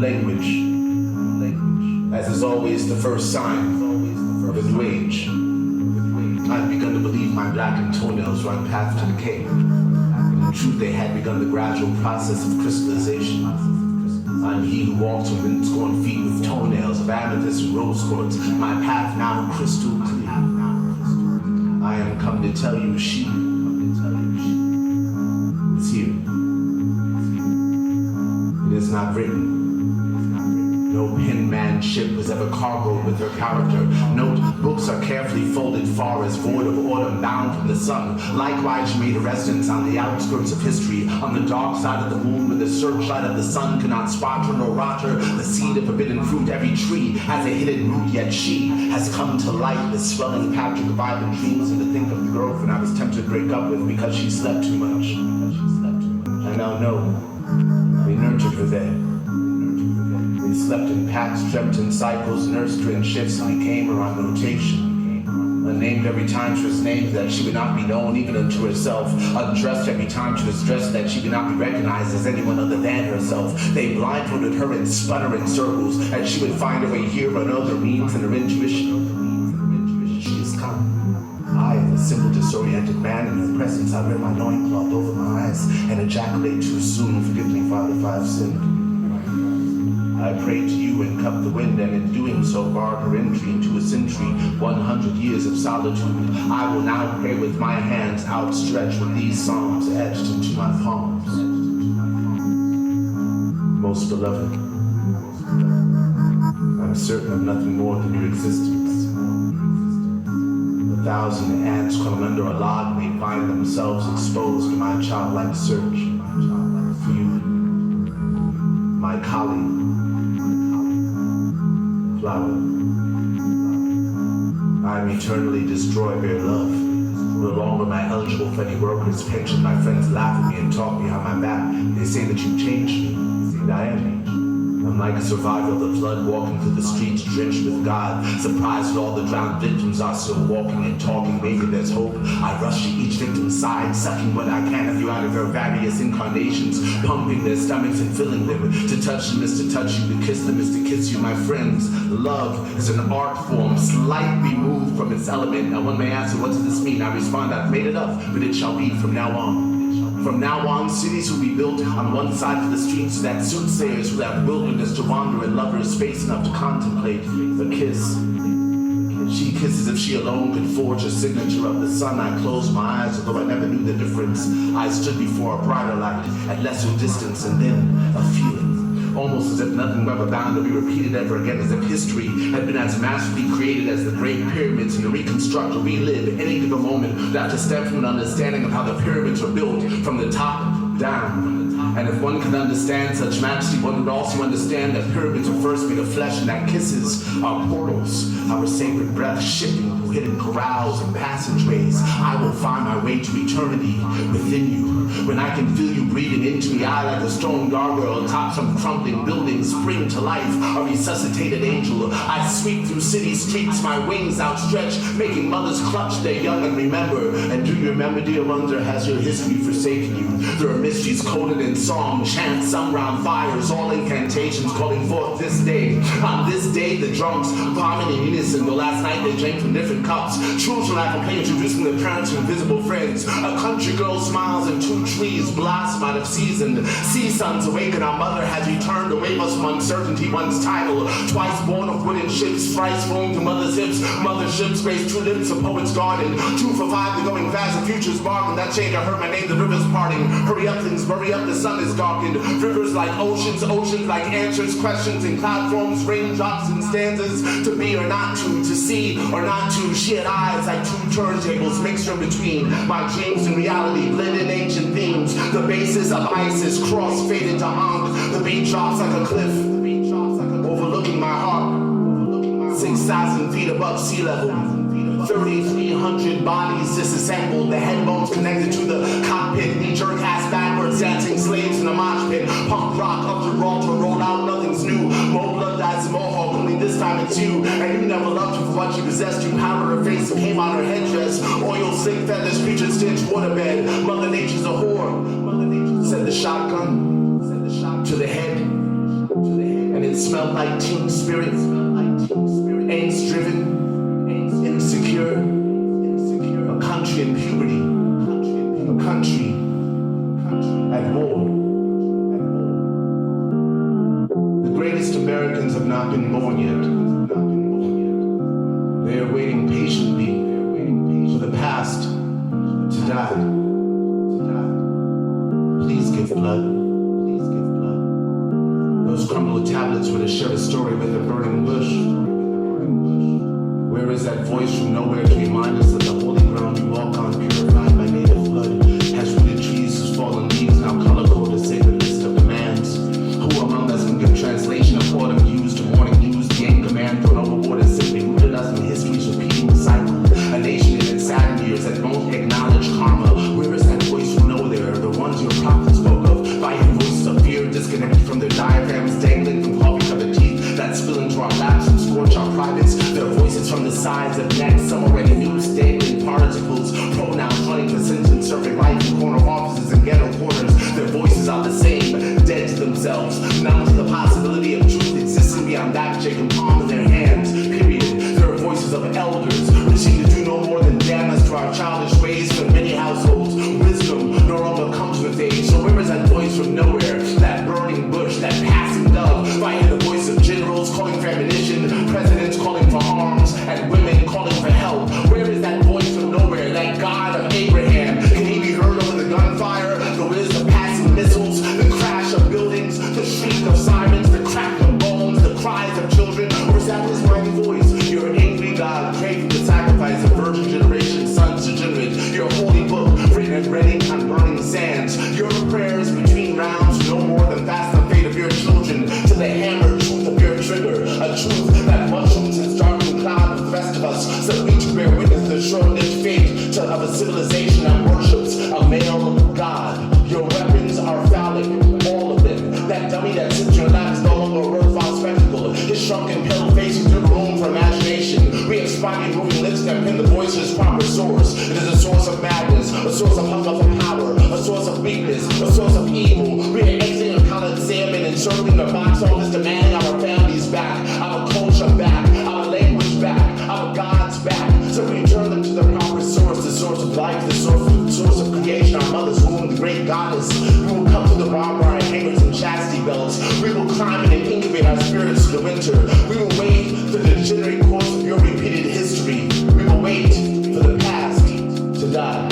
language, as is always the first sign of a new age. I've begun to believe my blackened toenails run path to decay. In truth, they had begun the gradual process of crystallization. I'm he who walked on wind-scorned feet with toenails of amethyst and rose quartz, my path now crystal clear. I am come to tell you she is here. It is not written. No penmanship was ever cargoed with her character. Notebooks are carefully folded far as void of autumn bound from the sun. Likewise, she made a residence on the outskirts of history, on the dark side of the moon where the searchlight of the sun cannot spot her nor rot her. The seed of forbidden fruit, every tree has a hidden root, yet she has come to light, the swelling Patrick of vibrant dreams. And to think of the girlfriend I was tempted to break up with because she slept too much. I now know they nurtured her there. They slept in packs, dreamt in cycles, nursed her in shifts, and became her on rotation. Unnamed every time she was named, that she would not be known even unto herself. Undressed every time she was dressed, that she would not be recognized as anyone other than herself. They blindfolded her and spun her in circles, and she would find her way here on other means in her intuition. She is come. I am a simple disoriented man. In her presence I wear my loincloth over my eyes and ejaculate too soon. Forgive me, Father, if I have sinned. I pray to you and cup the wind, and in doing so barred her entry into a century, 100 years of solitude. I will now pray with my hands outstretched with these psalms etched into my palms. Most beloved, I'm certain of nothing more than your existence. 1,000 ants crawling under a log may find themselves exposed to my childlike search for you, my colleague. Flower. I am eternally destroyed by your love. No longer am I eligible for any workers' pension. My friends laugh at me and talk behind my back. They say that you've changed me, and I am. I'm like a survivor of the flood, walking through the streets drenched with God, surprised that all the drowned victims are still walking and talking. Maybe there's hope. I rush to each victim's side, sucking what I can of you out of their various incarnations, pumping their stomachs and filling them. To touch them is to touch you, to kiss them is to kiss you. My friends, love is an art form, slightly moved from its element. Now one may ask, what does this mean? I respond, I've made it up, but it shall be from now on. From now on, cities will be built on one side of the street so that soothsayers will have wilderness to wander and lovers space enough to contemplate the kiss. She kisses if she alone could forge a signature of the sun. I closed my eyes, although I never knew the difference. I stood before a brighter light at lesser distance, and then a feeling. Almost as if nothing were ever bound to be repeated ever again, as if history had been as masterfully created as the Great Pyramids, and to reconstruct or relive any given moment would have to stem from an understanding of how the pyramids were built from the top down. And if one could understand such majesty, one would also understand that pyramids were first made of flesh, and that kisses are portals, our sacred breath shipping through hidden corrals and passageways. I will find my way to eternity within you. When I can feel you breathing into me, I, like a stone gargoyle atop some crumbling building, spring to life, a resuscitated angel. I sweep through city streets, my wings outstretched, making mothers clutch their young and remember. And do you remember, dear ones, or has your history forsaken you? There are mysteries coded in song, chants sung round fires, all incantations calling forth this day. On this day, the drunks vomit in unison, though last night they drank from different cups. Children I complain, introducing their parents to invisible friends. A country girl smiles and two trees blossom out of season. Sea suns awaken, our mother has returned to wave us from uncertainty, one's title. Twice born of wooden ships, thrice flown to mother's hips. Mother's ships grace two lips of poet's garden. 2 for 5, the going fast, the future's bargain. That change I heard my name, the river's parting. Hurry up, things hurry up, the sun is darkened. Rivers like oceans, oceans like answers, questions in cloud forms, raindrops and stanzas. To be or not to see or not to. She had eyes like 2 turntables, mixture between my dreams and reality, blended ancient themes. The basis of Isis, cross faded to Ankh. The beat drops like a cliff, overlooking my heart. 6,000 feet above sea level. 3,300 bodies disassembled, the head bones connected to the cockpit, knee-jerk ass backwards, dancing slaves in a mosh pit, punk rock up to Gibraltar, roll out, nothing's new, more blood dies in Mohawk, only this time it's you, and you never loved her for what you possessed, you powdered her face and came on her headdress, oil slick feathers, creature stitch, waterbed, Mother Nature's a whore, said the shotgun, to the head, and smelled like teen spirit, angst driven, insecure, a country in puberty, a country at war. The greatest Americans have not been born yet. They are waiting patiently for the past to die. Please give blood. Those crumbled tablets would have shared a story with a burning bush. Where is that voice from nowhere to remind us that the holy ground we walk on, purified by native blood, has rooted trees whose fallen leaves now color code a sacred list of demands? Who among us can give translation of autumn used to morning news? The ain't command thrown overboard has simply rooted us in history's repeating cycle. A nation in its sad years that won't acknowledge karma. Where is that voice from nowhere? The ones your prophets spoke of, by voices of fear disconnected from their diaphragms, dangling from coffee covered teeth that spill into our laps and scorch our privates. Their voices from the sides of necks, some already new, dangling particles, pronouns running for sentence, serving life in corner offices and ghetto corners. Their voices are the same, dead to themselves, numb to the possibility of truth existing beyond that shaking palm in their hands, period. There are voices of elders who seem to do no more than damn us to our childish ways. For many households, wisdom no longer comes with age. So where is that voice from nowhere? That burning bush, that passing dove. I hear the voice of generals calling for ammunition, presidents calling for arms, and women calling for help. Where is that voice from nowhere? That God of Abraham, can he be heard over the gunfire, the whiz of passing missiles, the crash of buildings, the shriek of sirens, the crack of bones, the cries of children? Or is that his mighty voice? Your angry God, craving the sacrifice of virgin generation, sons degenerate. Your holy book, written and red ink on burning sands. Your prayers between rounds, no more than fast the fate of your children to the hammered truth of your trigger. A truth that mushrooms its darkening cloud with the rest of us, so we to bear witness the short-lived fate of a civilization that worships a male God. Your weapons are phallic, all of them. That dummy that sits in your lap is no longer a worthwhile spectacle. His shrunken pale face is no room for imagination. We have spotty moving lips that pin the voice to its proper source. It is a source of madness, a source of hunger for power, a source of weakness, a source of evil. We are exiting a Coliseum and circling the box office, demanding our families back, our culture back, our language back, our gods back. So we return them to the proper source, the source of life, the source of creation, our mother's womb, the great goddess. We will come to the barbed wire hangers and chastity belts. We will climb in and incubate our spirits to the winter. We will wait for the degenerate course of your repeated history. We will wait for the past to die.